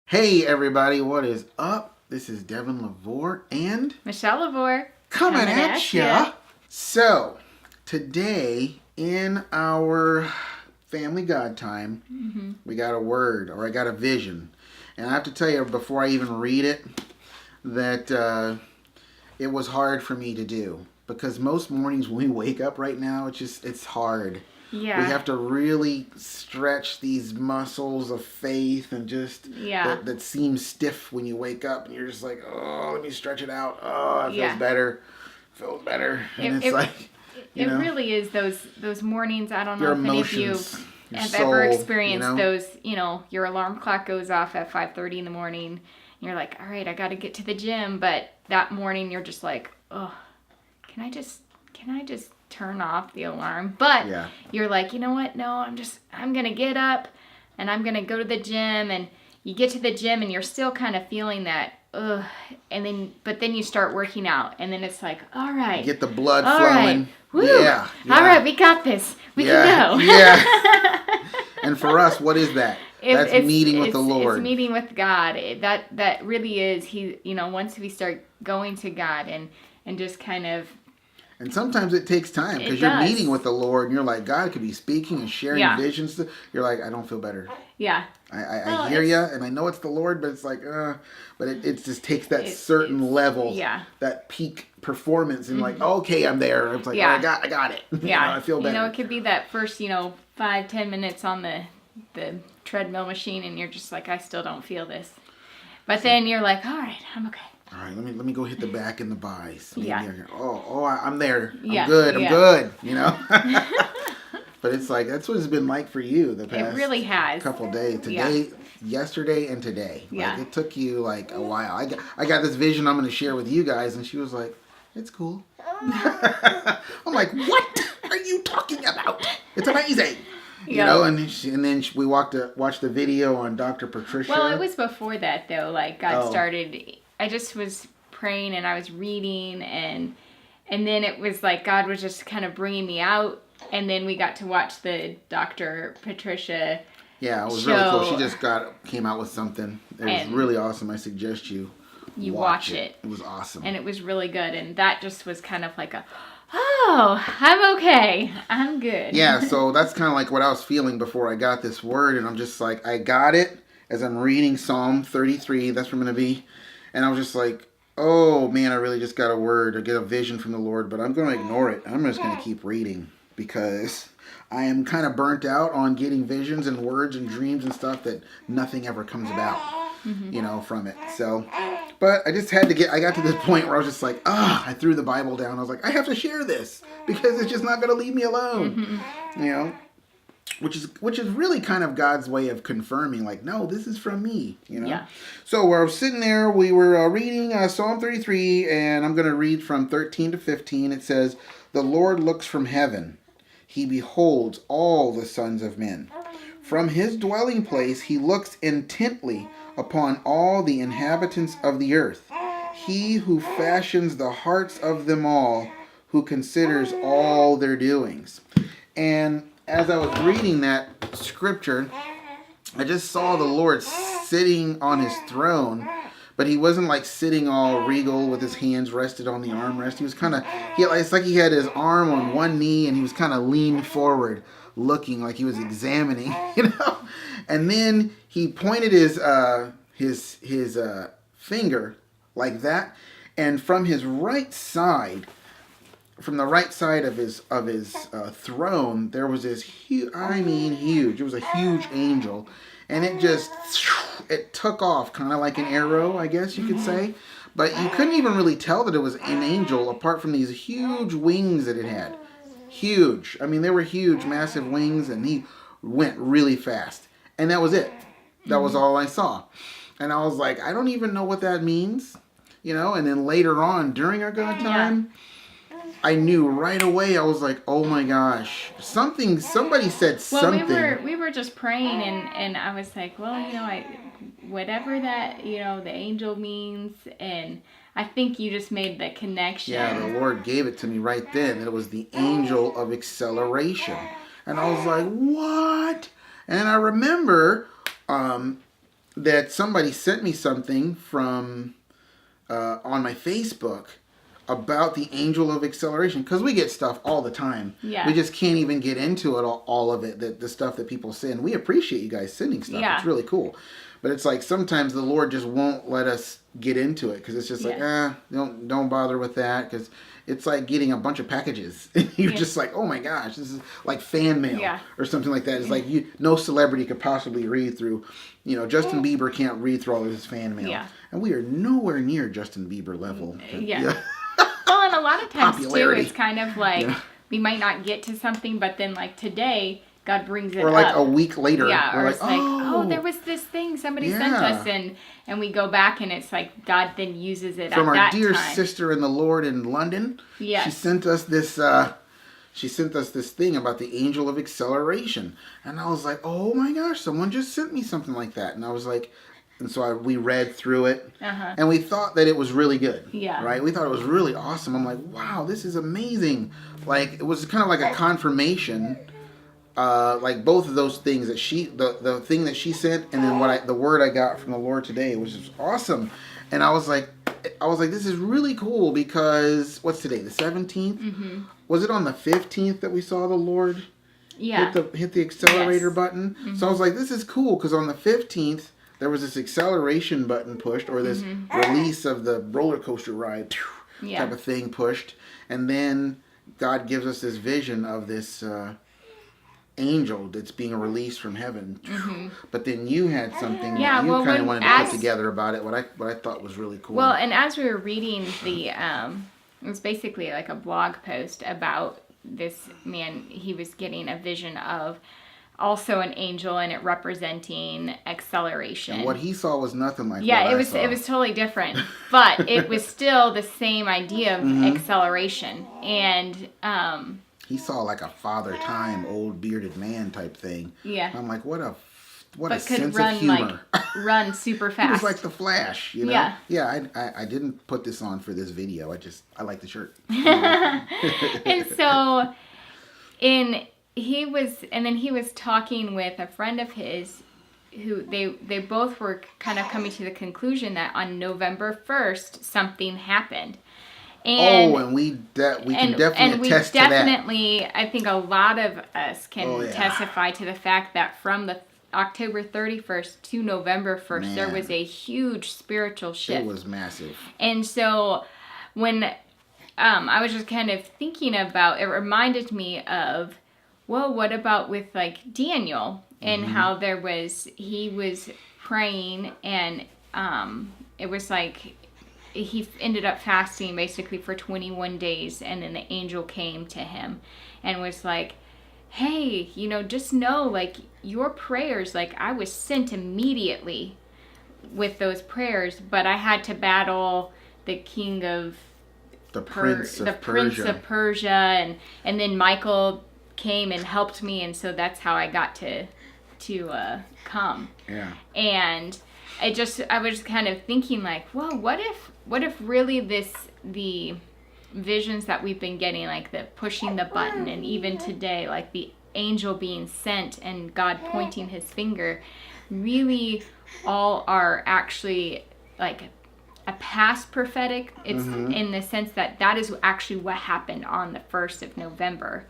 Hey everybody, what is up? This is Devin, LaVore, and Michelle LaVore coming at ya. So, today in our family God time, we got a word, or I got a vision. And I have to tell you, before I even read it, that it was hard for me to do. Because most mornings when we wake up right now, it's hard. Yeah. We have to really stretch these muscles of faith and just that seems stiff when you wake up and you're just like, oh, let me stretch it out. Oh, it feels better. Feels better. And it really is those mornings. I don't know your if emotions, any of you have ever experienced those, your alarm clock goes off at 5:30 in the morning. And you're like, all right, I got to get to the gym. But that morning you're just like, oh, can I just turn off the alarm? But you're like, you know what? No, I'm going to get up and I'm going to go to the gym. And you get to the gym and you're still kind of feeling that, ugh. But then you start working out and then it's like, all right. Get the blood flowing. Right. Woo. Yeah. All right, we got this. We can go. Yeah. And for us, what is that? That's meeting with the Lord. It's meeting with God. That really is, once we start going to God and just kind of. And sometimes it takes time because you're meeting with the Lord and you're like, God could be speaking and sharing visions. You're like, I don't feel better. Yeah. I hear you and I know it's the Lord, but it's like, but it just takes that certain level, that peak performance and like, okay, I'm there. It's like, oh, I got it. Yeah. I feel better. It could be that first, 5-10 minutes on the treadmill machine and you're just like, I still don't feel this. But then you're like, all right, I'm okay. All right, let me go hit the back and the buys. I'm there. I'm Yeah. good. I'm good. But it's like that's what it's been like for you the past. It really has. Couple days. Today, yesterday, and today. Yeah. Like, it took you like a while. I got this vision I'm going to share with you guys, and she was like, "It's cool." I'm like, "What are you talking about? It's amazing." And then we watched the video on Dr. Patricia. Well, it was before that though. Like God started. I just was praying and I was reading and then it was like God was just kind of bringing me out. And then we got to watch the Dr. Patricia. Yeah, it was really cool. She just came out with something. It was really awesome. I suggest you watch it. It was awesome. And it was really good. And that just was kind of like I'm okay. I'm good. Yeah, so that's kind of like what I was feeling before I got this word. And I'm just like, I got it as I'm reading Psalm 33. That's where I'm going to be. And I was just like, oh man, I really just got a word or get a vision from the Lord. But I'm going to ignore it. I'm just going to keep reading. Because I am kind of burnt out on getting visions and words and dreams and stuff that nothing ever comes about, from it. So, but I just had to I got to this point where I was just like, I threw the Bible down. I was like, I have to share this because it's just not going to leave me alone, which is really kind of God's way of confirming, like, no, this is from me, Yeah. So where I was sitting there, we were reading Psalm 33, and I'm going to read from 13 to 15. It says, "The Lord looks from heaven. He beholds all the sons of men. From his dwelling place he looks intently upon all the inhabitants of the earth. He who fashions the hearts of them all, who considers all their doings." And as I was reading that scripture, I just saw the Lord sitting on his throne. But he wasn't like sitting all regal with his hands rested on the armrest. He was kind of, it's like he had his arm on one knee and he was kind of leaned forward, looking like he was examining, And then he pointed his finger like that, and from his right side, from the right side of his throne, there was this huge. It was a huge angel. And it took off kind of like an arrow, I guess you could say. But you couldn't even really tell that it was an angel apart from these huge wings that it had. Huge. I mean, they were huge, massive wings, and he went really fast. And that was it. That was all I saw. And I was like, I don't even know what that means. And then later on, during our God time, I knew right away. I was like, oh my gosh. Somebody said something. Well, we were just praying and I was like, well, whatever that, the angel means. And I think you just made the connection. Yeah, the Lord gave it to me right then. It was the angel of acceleration. And I was like, what? And I remember that somebody sent me something from on my Facebook about the angel of acceleration, because we get stuff all the time. Yeah. We just can't even get into it, all of it, the stuff that people send. We appreciate you guys sending stuff. Yeah. It's really cool. But it's like sometimes the Lord just won't let us get into it, because it's just like, don't bother with that, because it's like getting a bunch of packages. You're just like, oh my gosh, this is like fan mail or something like that. It's like no celebrity could possibly read through. Justin Bieber can't read through all of his fan mail. Yeah. And we are nowhere near Justin Bieber level. Well, and a lot of times too, it's kind of like we might not get to something, but then like today, God brings it up. Or like a week later. Yeah, or it's like, oh, there was this thing somebody sent us, and we go back, and it's like God then uses it from at that time. From our dear sister in the Lord in London. Yes. She sent us this. She sent us this thing about the angel of acceleration, and I was like, oh my gosh, someone just sent me something like that, and I was like. And so we read through it, and we thought that it was really good. Yeah. Right? We thought it was really awesome. I'm like, wow, this is amazing. Like, it was kind of like a confirmation, like both of those things that the thing that she sent, and then the word I got from the Lord today was just awesome. And I was like, this is really cool, because what's today? The 17th? Mm-hmm. Was it on the 15th that we saw the Lord hit the accelerator button? Mm-hmm. So I was like, this is cool, because on the 15th. There was this acceleration button pushed, or this release of the roller coaster ride type of thing pushed. And then God gives us this vision of this angel that's being released from heaven. Mm-hmm. But then you had something that you kind of wanted to put together about it, what I thought was really cool. Well, and as we were reading it was basically like a blog post about this man. He was getting a vision of also an angel, and it representing acceleration. And what he saw was nothing like it was totally different, but it was still the same idea of acceleration. And he saw like a father time, old bearded man type thing. Yeah. I'm like, what a sense of humor. Run super fast. He was like the Flash, Yeah. Yeah, I didn't put this on for this video. I like the shirt. And so he was talking with a friend of his who they both were kind of coming to the conclusion that on November 1st something happened. And we can definitely attest to that. I think a lot of us can testify to the fact that from the October 31st to November 1st, there was a huge spiritual shift. It was massive. And so when I was just kind of thinking about, it reminded me of, well, what about with like Daniel and how he was praying, and it was like he ended up fasting basically for 21 days, and then the angel came to him and was like, hey, just know, like, your prayers, like, I was sent immediately with those prayers, but I had to battle the king of Prince of Persia, and then Michael came and helped me, and so that's how I got to come. Yeah. And I was kind of thinking like, well, what if really the visions that we've been getting, like the pushing the button, and even today, like the angel being sent and God pointing his finger, really all are actually like a past prophetic. It's in the sense that is actually what happened on the 1st of November.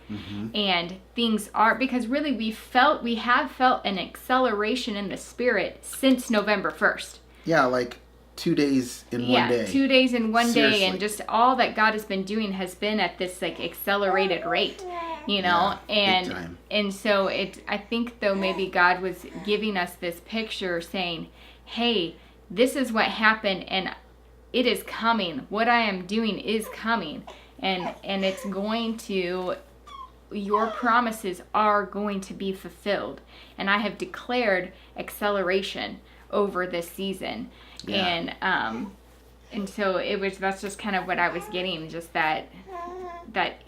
And things are, because really we have felt an acceleration in the spirit since November 1st. Yeah, like 2 days in one day. 2 days in one day, and just all that God has been doing has been at this like accelerated rate, and so I think though maybe God was giving us this picture saying, hey, this is what happened, and it is coming. What I am doing is coming, and it's going to, your promises are going to be fulfilled, and I have declared acceleration over this season. And so that's just kind of what I was getting, just that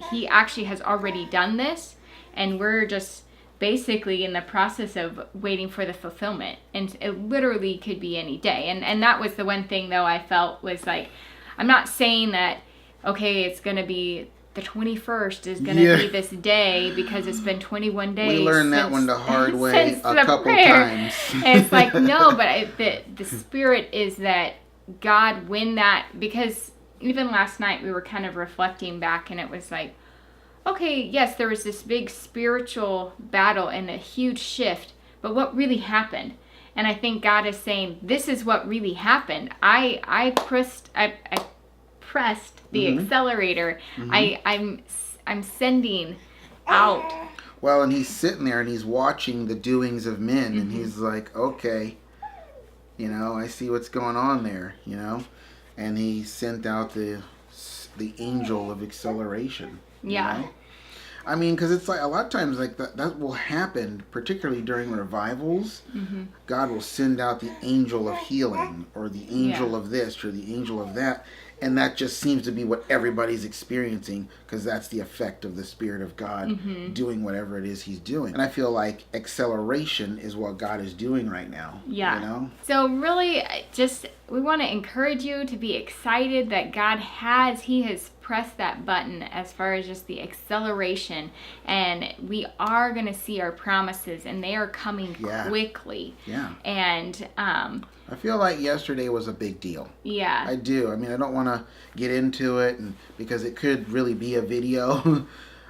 he actually has already done this, and we're just basically in the process of waiting for the fulfillment, and it literally could be any day. And that was the one thing though I felt was like, I'm not saying that, okay, it's going to be the 21st is going to be this day because it's been 21 days. We learned that one the hard way a couple times. And it's like, no, but the spirit is that God, because even last night we were kind of reflecting back, and it was like, okay, yes, there was this big spiritual battle and a huge shift, but what really happened? And I think God is saying, this is what really happened. I pressed the accelerator. I'm sending out. Well, and he's sitting there and he's watching the doings of men, and he's like, okay, I see what's going on there, and he sent out the angel of acceleration. Yeah. I mean, because it's like a lot of times like that will happen, particularly during revivals. God will send out the angel of healing or the angel of this or the angel of that. And that just seems to be what everybody's experiencing, because that's the effect of the Spirit of God doing whatever it is he's doing. And I feel like acceleration is what God is doing right now. Yeah. So really, we want to encourage you to be excited that he has pressed that button as far as just the acceleration. And we are going to see our promises, and they are coming quickly. Yeah. And I feel like yesterday was a big deal. Yeah. I do. I mean, I don't want to get into it because it could really be a video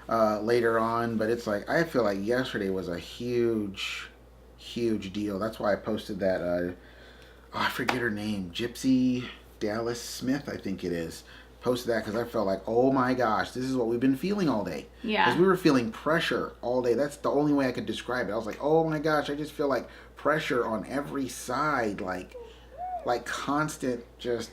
later on, but it's like, I feel like yesterday was a huge, huge deal. That's why I posted that, I forget her name, Gypsy Dallas Smith, I think it is. Posted that because I felt like, oh my gosh, this is what we've been feeling all day. Yeah. Because we were feeling pressure all day. That's the only way I could describe it. I was like, oh my gosh, I just feel like pressure on every side, like constant just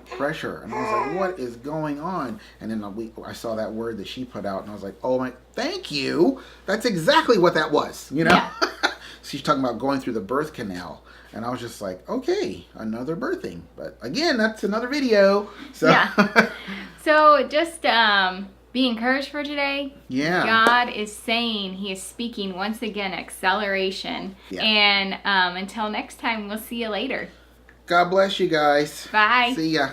pressure. And I was like, what is going on? And then I saw that word that she put out, and I was like, oh my, thank you. That's exactly what that was, Yeah. She's talking about going through the birth canal. And I was just like, okay, another birthing. But again, that's another video. So. Yeah. So just be encouraged for today. Yeah. God is saying, he is speaking once again, acceleration. Yeah. And until next time, we'll see you later. God bless you guys. Bye. See ya.